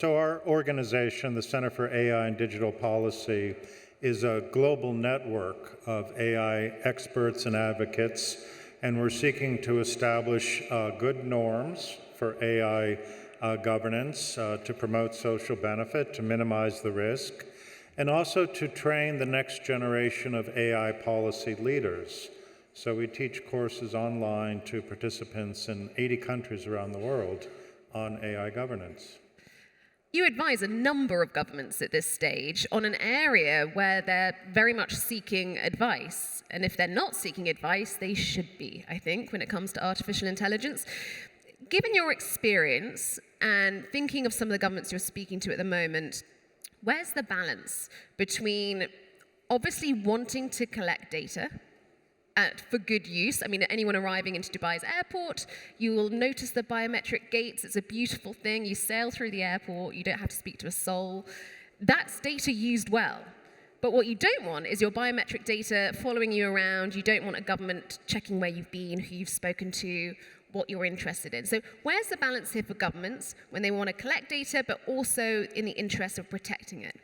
So our organization, the Center for AI and Digital Policy, is a global network of AI experts and advocates, and we're seeking to establish good norms for AI governance to promote social benefit, to minimize the risk, and also to train the next generation of AI policy leaders. So we teach courses online to participants in 80 countries around the world on AI governance. You advise a number of governments at this stage on an area where they're very much seeking advice. And if they're not seeking advice, they should be, I think, when it comes to artificial intelligence. Given your experience and thinking of some of the governments you're speaking to at the moment, where's the balance between obviously wanting to collect data for good use? I mean, anyone arriving into Dubai's airport, you will notice the biometric gates. It's a beautiful thing. You sail through the airport. You don't have to speak to a soul. That's data used well. But what you don't want is your biometric data following you around. You don't want a government checking where you've been, who you've spoken to, what you're interested in. So where's the balance here for governments when they want to collect data, but also in the interest of protecting it?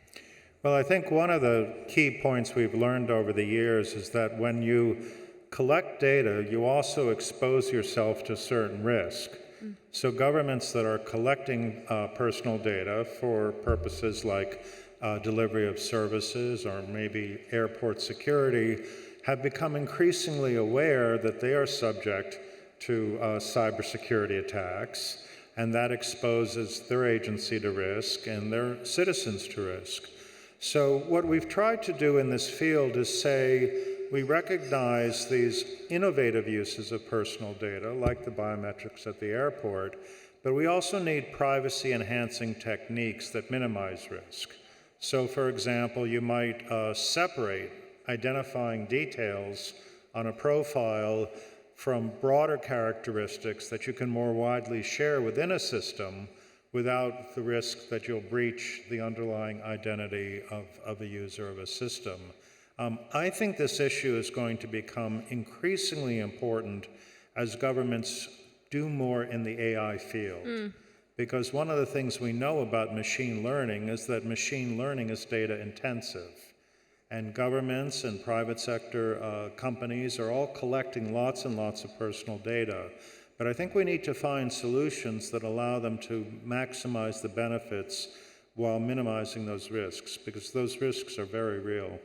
Well, I think one of the key points we've learned over the years is that when you collect data, you also expose yourself to certain risk. So governments that are collecting personal data for purposes like delivery of services or maybe airport security have become increasingly aware that they are subject to cybersecurity attacks, and that exposes their agency to risk and their citizens to risk. So what we've tried to do in this field is say, we recognize these innovative uses of personal data, like the biometrics at the airport, but we also need privacy-enhancing techniques that minimize risk. So, for example, you might separate identifying details on a profile from broader characteristics that you can more widely share within a system without the risk that you'll breach the underlying identity of a user of a system. I think this issue is going to become increasingly important as governments do more in the AI field. Because one of the things we know about machine learning is that machine learning is data intensive. And governments and private sector companies are all collecting lots and lots of personal data. But I think we need to find solutions that allow them to maximize the benefits while minimizing those risks, because those risks are very real.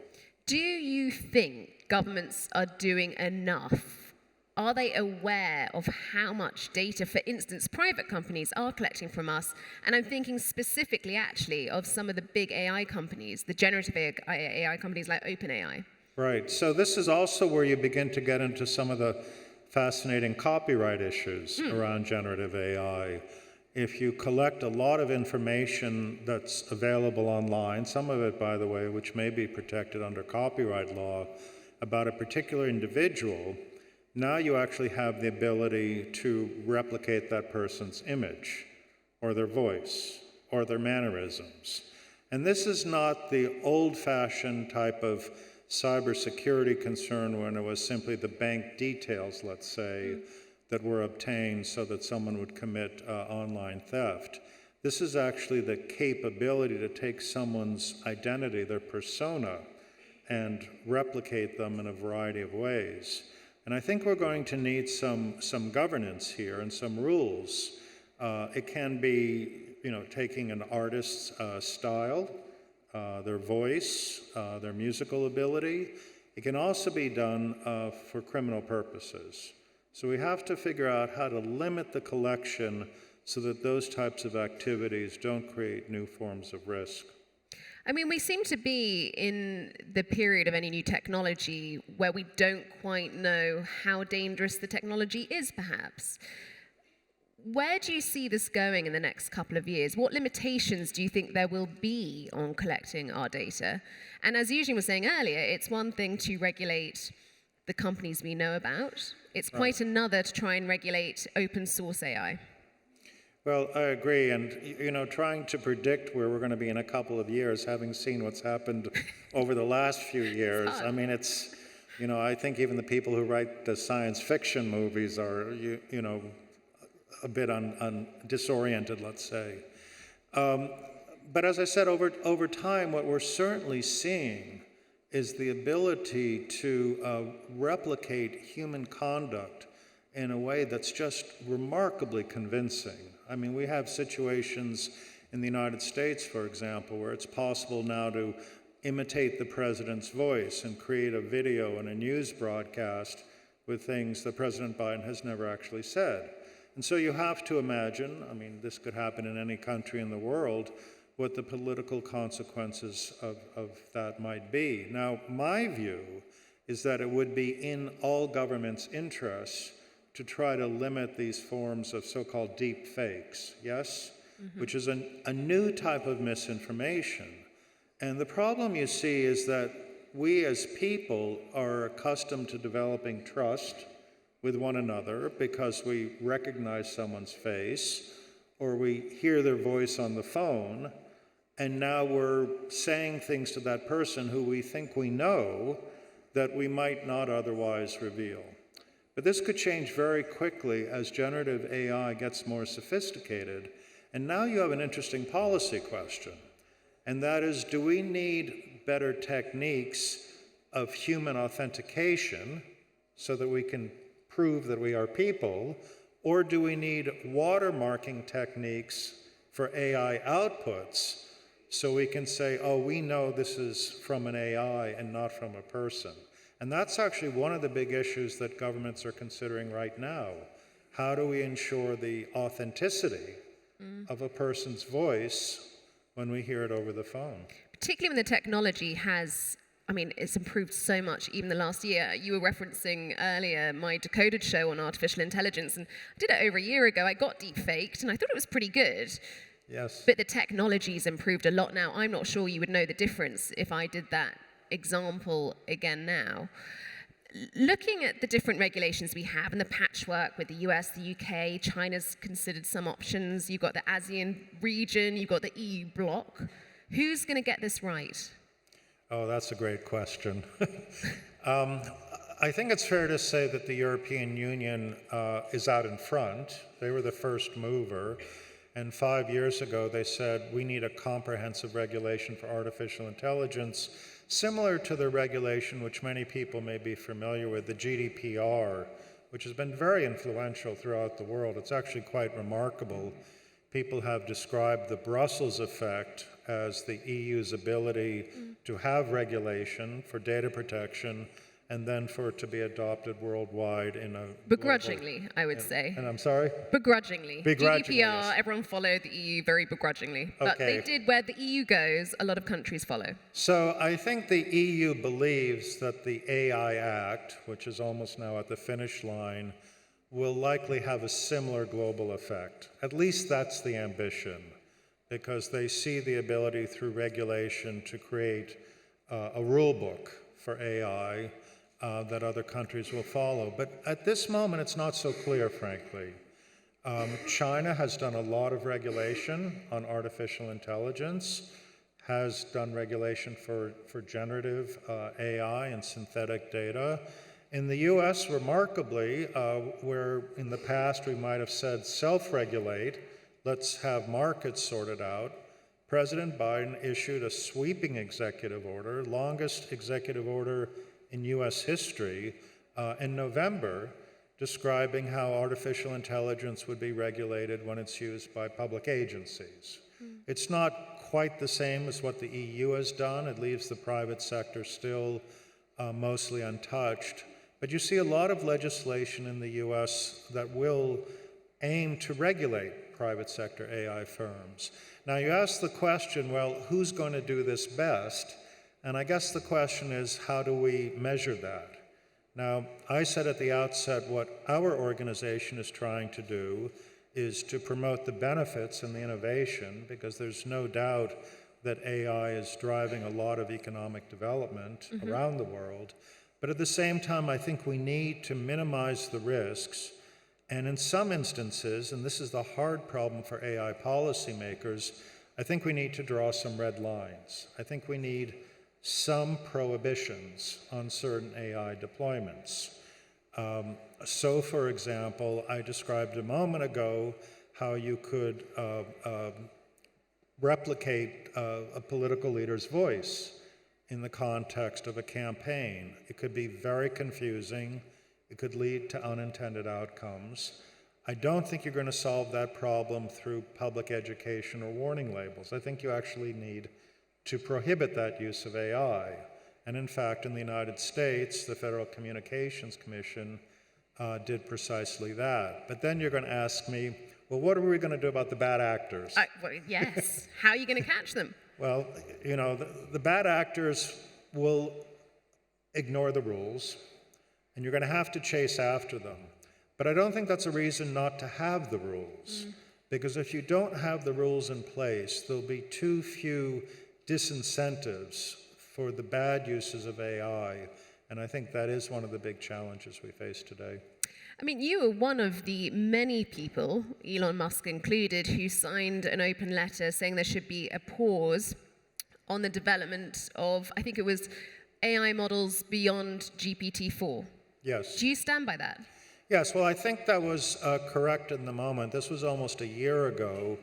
Do you think governments are doing enough? Are they aware of how much data, for instance, private companies are collecting from us? And I'm thinking specifically, actually, of some of the big AI companies, the generative AI companies like OpenAI. Right. So this is also where you begin to get into some of the fascinating copyright issues around generative AI. If you collect a lot of information that's available online, some of it, by the way, which may be protected under copyright law, about a particular individual, now you actually have the ability to replicate that person's image, or their voice, or their mannerisms. And this is not the old-fashioned type of cybersecurity concern when it was simply the bank details, let's say, that were obtained so that someone would commit online theft. This is actually the capability to take someone's identity, their persona, and replicate them in a variety of ways. And I think we're going to need some governance here and some rules. It can be, taking an artist's style, their voice, their musical ability. It can also be done for criminal purposes. So we have to figure out how to limit the collection so that those types of activities don't create new forms of risk. I mean, we seem to be in the period of any new technology where we don't quite know how dangerous the technology is, perhaps. Where do you see this going in the next couple of years? What limitations do you think there will be on collecting our data? And as Eugene was saying earlier, it's one thing to regulate the companies we know about. It's quite another to try and regulate open source AI. Well, I agree. And, trying to predict where we're going to be in a couple of years, having seen what's happened over the last few years, I mean, it's, I think even the people who write the science fiction movies are, a bit disoriented, let's say. But as I said, over time, what we're certainly seeing is the ability to replicate human conduct in a way that's just remarkably convincing. I mean, we have situations in the United States, for example, where it's possible now to imitate the president's voice and create a video and a news broadcast with things that President Biden has never actually said. And so you have to imagine, I mean, this could happen in any country in the world, what the political consequences of that might be. Now, my view is that it would be in all governments' interests to try to limit these forms of so-called deep fakes, yes? Which is a new type of misinformation. And the problem you see is that we as people are accustomed to developing trust with one another because we recognize someone's face or we hear their voice on the phone, and now we're saying things to that person who we think we know that we might not otherwise reveal. But this could change very quickly as generative AI gets more sophisticated. And now you have an interesting policy question, and that is, do we need better techniques of human authentication so that we can prove that we are people, or do we need watermarking techniques for AI outputs so we can say, oh, we know this is from an AI and not from a person? And that's actually one of the big issues that governments are considering right now. How do we ensure the authenticity of a person's voice when we hear it over the phone? Particularly when the technology has, I mean, it's improved so much even the last year. You were referencing earlier my Decoded show on artificial intelligence, and I did it over a year ago. I got deep faked, and I thought it was pretty good. Yes. But the technology's improved a lot now. I'm not sure you would know the difference if I did that example again now. Looking at the different regulations we have and the patchwork with the US, the UK, China's considered some options. You've got the ASEAN region, you've got the EU bloc. Who's going to get this right? Oh, that's a great question. I think it's fair to say that the European Union is out in front. They were the first mover. And 5 years ago, they said, we need a comprehensive regulation for artificial intelligence, similar to the regulation which many people may be familiar with, the GDPR, which has been very influential throughout the world. It's actually quite remarkable. People have described the Brussels effect as the EU's ability to have regulation for data protection and then for it to be adopted worldwide in a begrudgingly, I would say. And I'm sorry? Begrudgingly. Begrudgingly, GDPR, yes. Everyone followed the EU very begrudgingly. But they did, where the EU goes, a lot of countries follow. So I think the EU believes that the AI Act, which is almost now at the finish line, will likely have a similar global effect. At least that's the ambition, because they see the ability through regulation to create a rule book for AI that other countries will follow. But at this moment, it's not so clear, frankly. China has done a lot of regulation on artificial intelligence, has done regulation for generative AI and synthetic data. In the US, remarkably, where in the past we might have said self-regulate, let's have markets sorted out, President Biden issued a sweeping executive order, longest executive order in US history, in November, describing how artificial intelligence would be regulated when it's used by public agencies. It's not quite the same as what the EU has done. It leaves the private sector still mostly untouched. But you see a lot of legislation in the US that will aim to regulate private sector AI firms. Now you ask the question, well, who's going to do this best? And I guess the question is, how do we measure that? Now, I said at the outset what our organization is trying to do is to promote the benefits and the innovation, because there's no doubt that AI is driving a lot of economic development around the world. But at the same time, I think we need to minimize the risks. And in some instances, and this is the hard problem for AI policymakers, I think we need to draw some red lines. I think we need some prohibitions on certain AI deployments. So, for example, I described a moment ago how you could replicate a political leader's voice in the context of a campaign. It could be very confusing. It could lead to unintended outcomes. I don't think you're going to solve that problem through public education or warning labels. I think you actually need to prohibit that use of AI. And in fact, in the United States, the Federal Communications Commission did precisely that. But then you're going to ask me, well, what are we going to do about the bad actors? Well, yes. How are you going to catch them? Well, you know, the bad actors will ignore the rules, and you're going to have to chase after them. But I don't think that's a reason not to have the rules, because if you don't have the rules in place, there'll be too few disincentives for the bad uses of AI, and I think that is one of the big challenges we face today. I mean, you were one of the many people, Elon Musk included, who signed an open letter saying there should be a pause on the development of, I think it was AI models beyond GPT-4. Yes. Do you stand by that? Yes, well, I think that was correct in the moment. This was almost a year ago,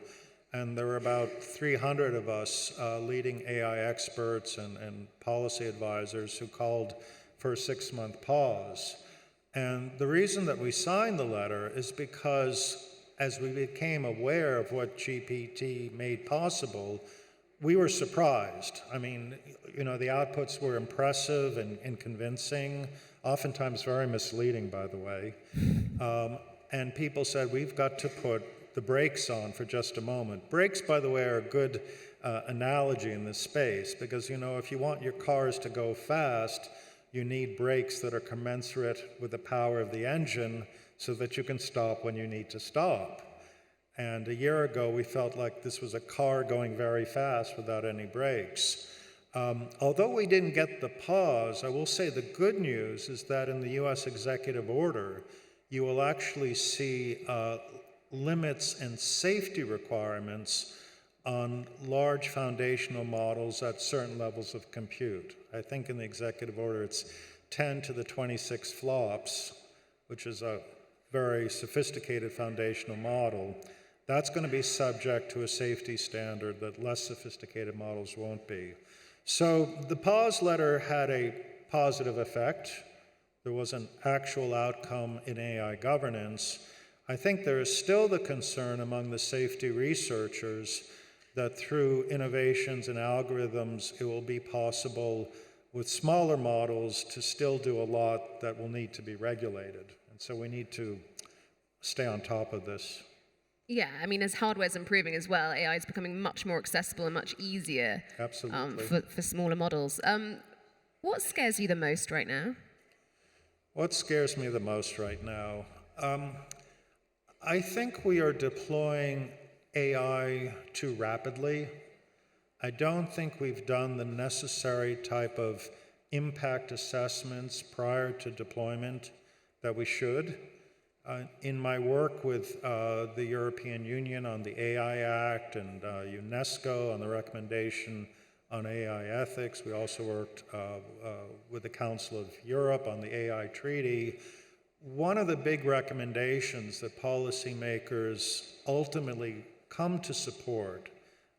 and there were about 300 of us leading AI experts and policy advisors who called for a 6-month pause. And the reason that we signed the letter is because as we became aware of what GPT made possible, we were surprised. I mean, you know, the outputs were impressive and convincing, oftentimes very misleading, by the way. And people said, we've got to put the brakes on for just a moment. Brakes, by the way, are a good analogy in this space because, you know, if you want your cars to go fast, you need brakes that are commensurate with the power of the engine so that you can stop when you need to stop. And a year ago, we felt like this was a car going very fast without any brakes. Although we didn't get the pause, I will say the good news is that in the US executive order, you will actually see limits and safety requirements on large foundational models at certain levels of compute. I think in the executive order it's 10 to the 26 flops, which is a very sophisticated foundational model. That's going to be subject to a safety standard that less sophisticated models won't be. So the pause letter had a positive effect. There was an actual outcome in AI governance. I think there is still the concern among the safety researchers that through innovations in algorithms, it will be possible with smaller models to still do a lot that will need to be regulated. And so we need to stay on top of this. Yeah, I mean, as hardware's improving as well, AI is becoming much more accessible and much easier for smaller models. What scares you the most right now? What scares me the most right now? I think we are deploying AI too rapidly. I don't think we've done the necessary type of impact assessments prior to deployment that we should. In my work with the European Union on the AI Act and UNESCO on the recommendation on AI ethics, we also worked with the Council of Europe on the AI Treaty. One of the big recommendations that policymakers ultimately come to support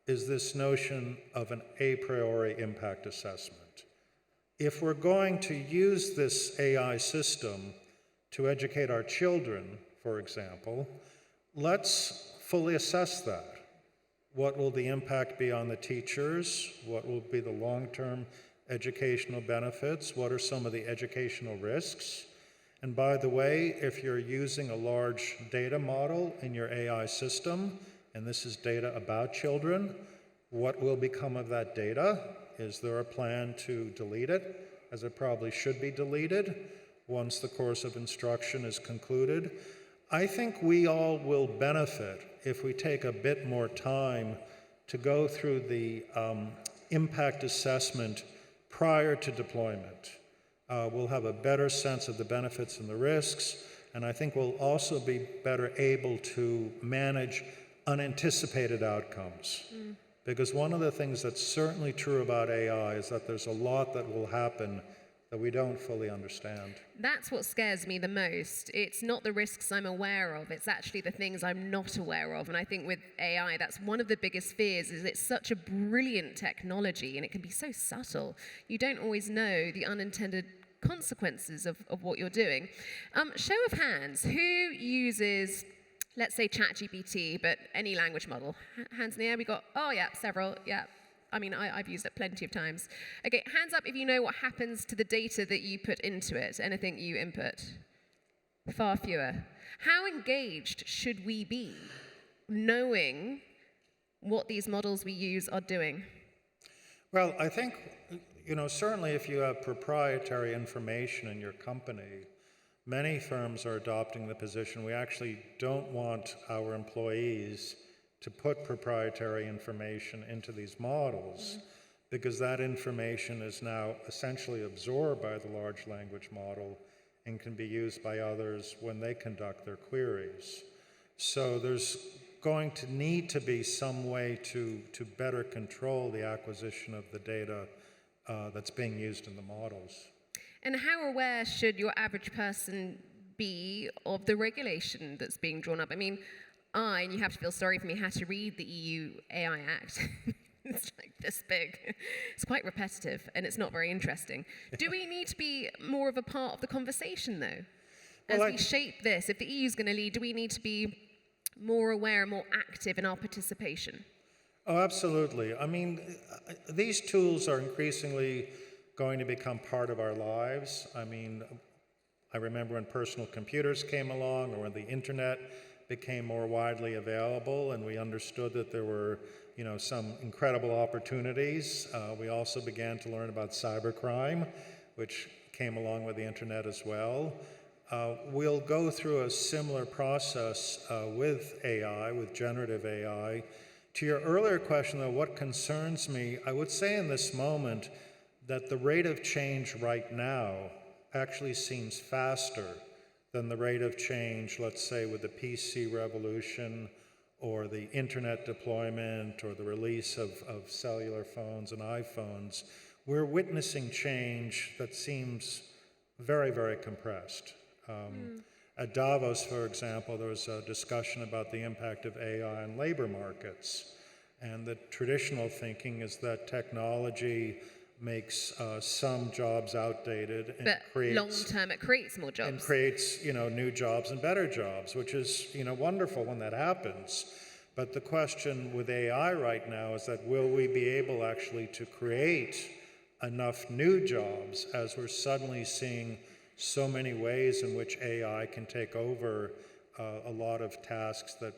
is this notion of an a priori impact assessment. If we're going to use this AI system to educate our children, for example, let's fully assess that. What will the impact be on the teachers? What will be the long-term educational benefits? What are some of the educational risks? And by the way, if you're using a large data model in your AI system, and this is data about children, what will become of that data? Is there a plan to delete it, as it probably should be deleted once the course of instruction is concluded? I think we all will benefit if we take a bit more time to go through the impact assessment prior to deployment. We'll have a better sense of the benefits and the risks, and I think we'll also be better able to manage unanticipated outcomes. Because one of the things that's certainly true about AI is that there's a lot that will happen that we don't fully understand. That's what scares me the most. It's not the risks I'm aware of, it's actually the things I'm not aware of. And I think with AI, that's one of the biggest fears, is it's such a brilliant technology and it can be so subtle. You don't always know the unintended consequences of what you're doing. Show of hands, who uses, let's say, ChatGPT, but any language model? Hands in the air, we got, oh yeah, several, yeah. I mean, I've used it plenty of times. Okay, hands up if you know what happens to the data that you put into it, anything you input. Far fewer. How engaged should we be knowing what these models we use are doing? Well, I think, certainly if you have proprietary information in your company, many firms are adopting the position we actually don't want our employees to put proprietary information into these models, because that information is now essentially absorbed by the large language model and can be used by others when they conduct their queries. So there's going to need to be some way to better control the acquisition of the data that's being used in the models. And how aware should your average person be of the regulation that's being drawn up? I mean, and you have to feel sorry for me, had to read the EU AI Act. It's like this big. It's quite repetitive and it's not very interesting. Do we need to be more of a part of the conversation, though? As we shape this, if the EU is going to lead, do we need to be more aware, more active in our participation? Oh, absolutely. I mean, these tools are increasingly going to become part of our lives. I mean, I remember when personal computers came along, or when the internet became more widely available, and we understood that there were, some incredible opportunities. We also began to learn about cybercrime, which came along with the internet as well. We'll go through a similar process with AI, with generative AI. To your earlier question, though, what concerns me, I would say in this moment that the rate of change right now actually seems faster than the rate of change, let's say, with the PC revolution or the internet deployment or the release of cellular phones and iPhones. We're witnessing change that seems very, very compressed. At Davos, for example, there was a discussion about the impact of AI on labor markets. And the traditional thinking is that technology makes some jobs outdated and but long term, it creates more jobs. And creates, new jobs and better jobs, which is, wonderful when that happens. But the question with AI right now is that will we be able actually to create enough new jobs, as we're suddenly seeing so many ways in which AI can take over a lot of tasks that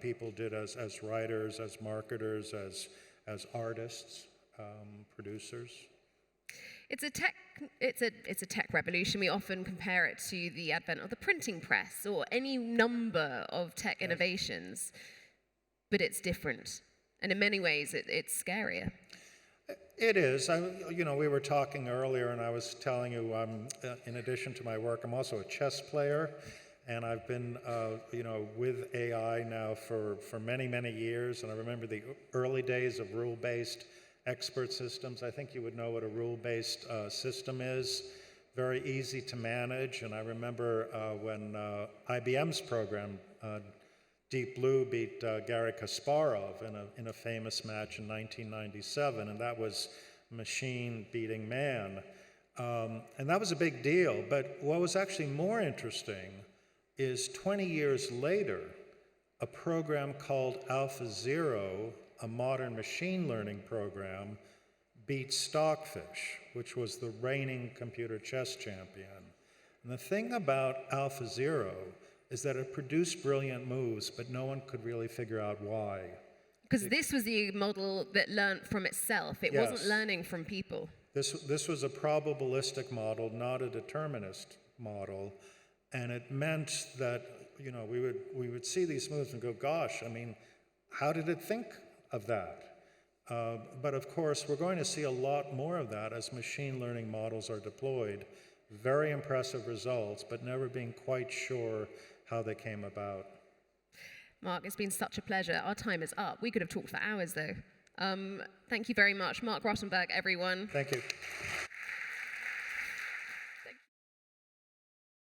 people did as writers, as marketers, as artists, producers. It's a tech revolution. We often compare it to the advent of the printing press or any number of tech innovations, but it's different, and in many ways, it's scarier. It is. We were talking earlier, and I was telling you, in addition to my work, I'm also a chess player, and I've been, with AI now for many, many years. And I remember the early days of rule-based expert systems. I think you would know what a rule-based system is. Very easy to manage. And I remember when IBM's program, Deep Blue, beat Garry Kasparov in a famous match in 1997, and that was machine beating man. And that was a big deal. But what was actually more interesting is 20 years later, a program called AlphaZero, a modern machine learning program, beat Stockfish, which was the reigning computer chess champion. And the thing about AlphaZero is that it produced brilliant moves, but no one could really figure out why. Because this was the model that learned from itself. It wasn't learning from people. This was a probabilistic model, not a determinist model. And it meant that, we would see these moves and go, gosh, I mean, how did it think of that? But of course, we're going to see a lot more of that as machine learning models are deployed. Very impressive results, but never being quite sure how they came about. Mark, it's been such a pleasure. Our time is up. We could have talked for hours, though. Thank you very much. Mark Rottenberg, everyone. Thank you.